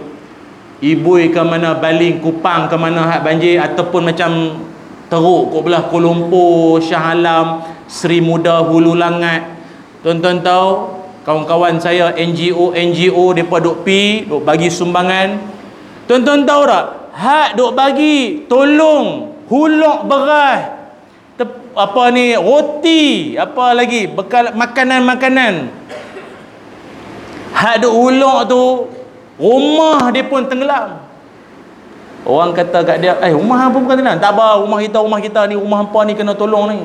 Ibui ke mana, Baling, Kupang ke mana hak banjir, ataupun macam teruk kat belah Kuala Lumpur, Shah Alam, Seri Muda, Hulu Langat. Tuan-tuan tahu, kawan-kawan saya NGO depa duk bagi sumbangan. Tuan-tuan tahu tak, hak duk bagi tolong huluk beras, apa ni, roti, apa lagi, bekal makanan-makanan. Hak duk huluk tu, rumah dia pun tenggelam. Orang kata kat dia, rumah apa bukan tenggelam? Tak apa, rumah kita ni, rumah hampa ni kena tolong ni.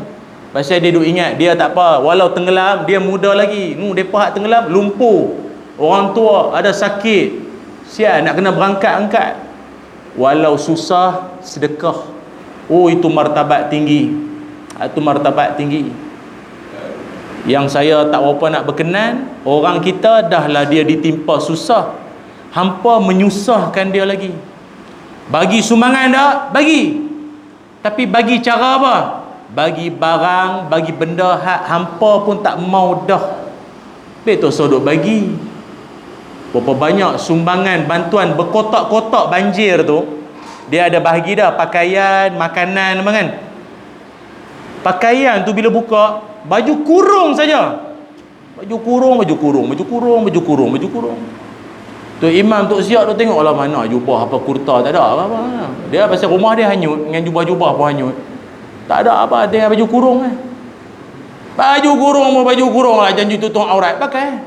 Pasal dia duk ingat, dia tak apa, walau tenggelam, dia muda lagi. Depa hak tenggelam, lumpuh, orang tua ada sakit, siap nak kena berangkat-angkat. Walau susah, sedekah. Itu martabat tinggi. Itu martabat tinggi. Yang saya tak berapa nak berkenan, orang kita dahlah dia ditimpa susah, hampa menyusahkan dia lagi. Bagi sumbangan tak? Bagi. Tapi bagi cara apa? Bagi barang, bagi benda hak hampa pun tak mau dah. Betul sodok bagi. Berapa banyak sumbangan bantuan berkotak-kotak banjir tu, dia ada bahagi dah pakaian, makanan apa kan. Pakaian tu bila buka, baju kurung saja. Baju kurung. Tu imam Tok Siap tu tengok lah mana jubah apa kurta tak ada apa-apa. Dia pasal rumah dia hanyut dengan jubah-jubah pun hanyut. Tak ada apa dengan baju kurung Baju kurung lah, janji tutup aurat, pakai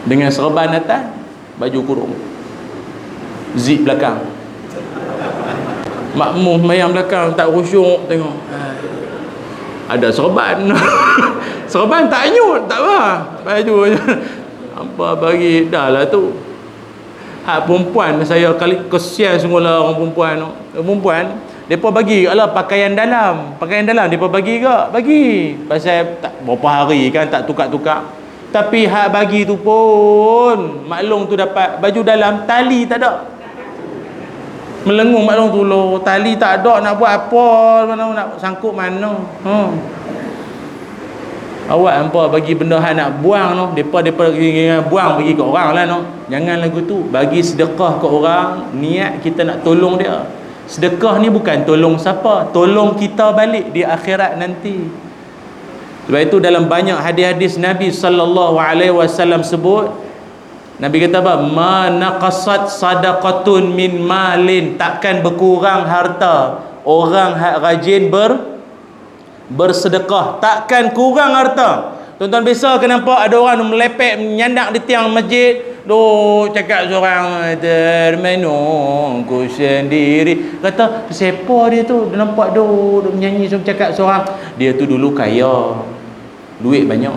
dengan serban atas, baju kurung, zip belakang. Makmum mayang belakang tak khusyuk tengok, ada serban. Serban tak nyut, tak apa, baju apa bagi dah lah tu. Hak perempuan saya kali kesian sungguhlah orang perempuan tu. Perempuan depa bagi alah pakaian dalam depa bagi ke? Bagi. Pasal tak berapa hari kan tak tukar-tukar. Tapi hak bagi tu pun maklum tu dapat baju dalam, tali tak ada. Melengung maklum tu lo, tali tak ada, nak buat apa, mana nak sangkut mana. Awak hampa bagi benda hang nak buang tu, depa buang bagi kat orang lah no. Jangan lagu tu, bagi sedekah kat orang, niat kita nak tolong dia. Sedekah ni bukan tolong siapa, tolong kita balik di akhirat nanti. Sebab itu dalam banyak hadis-hadis Nabi sallallahu alaihi wasallam sebut, Nabi kata apa? Ma naqasat sadaqatun min malin, takkan berkurang harta orang hak rajin bersedekah, takkan kurang harta. Tuan-tuan biasa ke nampak ada orang melepek menyandak di tiang masjid, cakap seorang termenungku sendiri, kata siapa dia tu, dia nampak duk menyanyi, cakap seorang dia tu dulu kaya, duit banyak,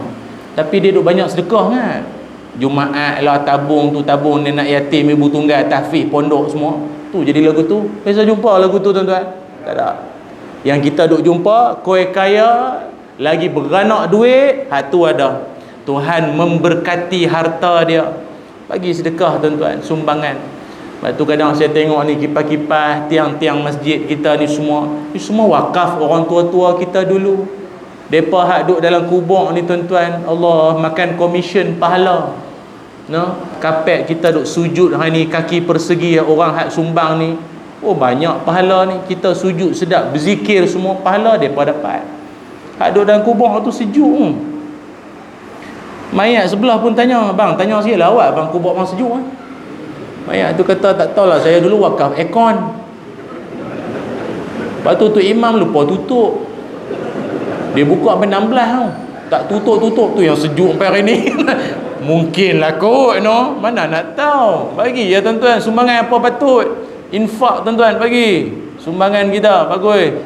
tapi dia duk banyak sedekah kan. Jumaat lah tabung dia nak yatim, ibu tunggal, tahfiz, pondok semua tu jadi lagu tu. Biasa jumpa lagu tu tuan-tuan? Tak ada. Yang kita duk jumpa koi kaya lagi beranak duit, hak tu ada. Tuhan memberkati harta dia, bagi sedekah tuan-tuan, sumbangan. Lepas tu kadang saya tengok ni kipas-kipas tiang-tiang masjid kita ni semua wakaf orang tua-tua kita dulu. Depa hak duk dalam kubur ni tuan-tuan, Allah makan komisen pahala. No, kapet kita duk sujud hari ni kaki persegi orang hak sumbang ni. Oh banyak pahala ni, kita sujud sedap, berzikir semua, pahala depa dapat. Hak duk dalam kubur tu sejuk. Mayat sebelah pun tanya, bang, tanya sikit lah awak, bang, kubur bang sejuk kan? Mayat tu kata tak tahulah, saya dulu wakaf aircon. Lepas tu imam lupa tutup. Dia buka sampai 16 tau. Tak tutup tu yang sejuk sampai hari ni. Mungkinlah kot no. Mana nak tahu. Bagi ya tuan-tuan, sumbangan apa patut. Infak tuan-tuan, bagi sumbangan kita, bagus.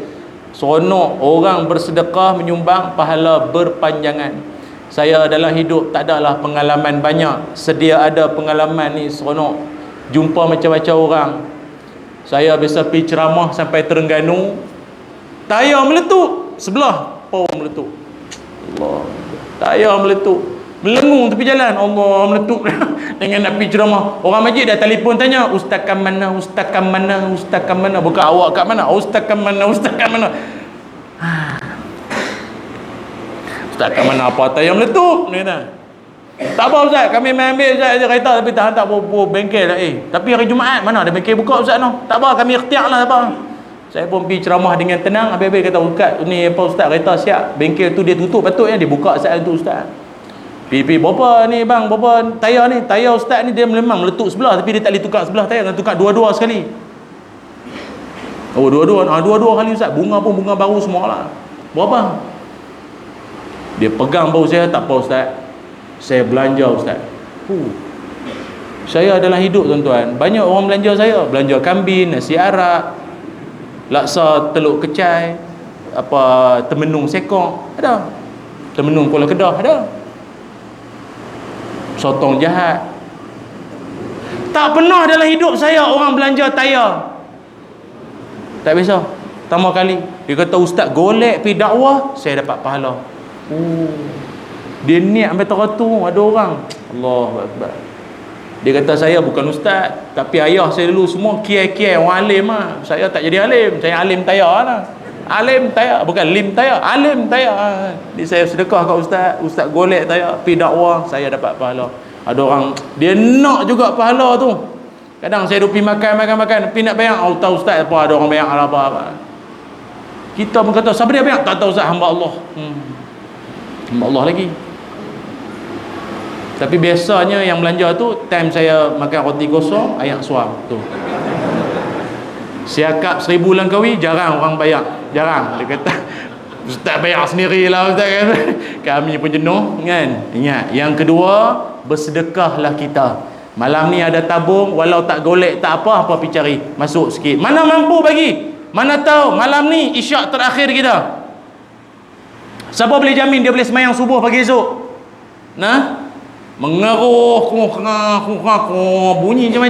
Seronok orang bersedekah menyumbang, pahala berpanjangan. Saya dalam hidup tak adalah pengalaman banyak, sedia ada pengalaman ni seronok. Jumpa macam-macam orang. Saya biasa pergi ceramah sampai Terengganu, tayar meletup sebelah, pau meletup. Allah, tayar meletup. Melengung tepi jalan, Allah meletup. Dengan nak pergi ceramah, orang masjid dah telefon tanya, ustaz kat mana, ustaz kat mana, ustaz kat mana, bukan awak kat mana, ustaz kat mana, ustaz kat mana. Ustaz kat mana, apa tayar meletup ni dah. Tak apa ustaz, kami main ambil ustaz kereta, tapi tak apa bengkel lah. Tapi hari Jumaat mana ada bengkel buka ustaz no. Tak apa, kami ikhtiar lah, tak apa. Saya pun pergi ceramah dengan tenang, habis-habis kata ustaz ni apa ustaz, kereta siap, bengkel tu dia tutup, patutnya dia buka saat tu ustaz. Pergi berapa ni bang, berapa tayar ni, tayar ustaz ni dia memang meletup sebelah, tapi dia tak boleh tukar sebelah tayar, kena tukar dua-dua sekali. Oh dua-dua kali ustaz, bunga pun bunga baru semua lah. Berapa? Dia pegang baru saya, tak apa ustaz, saya belanja ustaz. Saya dalam hidup tuan-tuan, banyak orang belanja saya, belanja kambing, nasi arak, laksa telur kecai, apa temenung sekok, ada. Temenung Kuala Kedah ada. Sotong jahat. Tak pernah dalam hidup saya orang belanja tayar. Tak biasa. Pertama kali dia kata ustaz golek pergi dakwah, saya dapat pahala. Dia niat sampai teratur. Ada orang, Allahu Akbar. Dia kata saya bukan ustaz, tapi ayah saya dulu semua kiai-kiai orang alim lah. Saya tak jadi alim, saya alim tayar lah. Alim tayar, bukan lim tayar, alim tayar. Jadi saya sedekah kat ustaz golek tayar pergi dakwah, saya dapat pahala. Ada orang dia nak juga pahala tu. Kadang saya duk pergi makan, pergi nak bayar, tahu ustaz apa, ada orang bayar apa. Kita pun kata siapa dia bayar? Tak tahu ustaz, hamba Allah. Hamba Allah lagi. Tapi biasanya yang belanja tu time saya makan roti kosong, ayak suam tu. Siakap 1000 Langkawi jarang orang bayar, jarang. Dia kata Ustaz bayar sendirilah Ustaz kan. Kami pun jenuh kan. Ingat, yang kedua, bersedekahlah kita. Malam ni ada tabung, walau tak golek tak apa, apa pergi cari, masuk sikit. Mana mampu bagi, mana tahu malam ni isyak terakhir kita. Siapa boleh jamin dia boleh semayang subuh pagi esok? Nah, mengaruh bunyi macam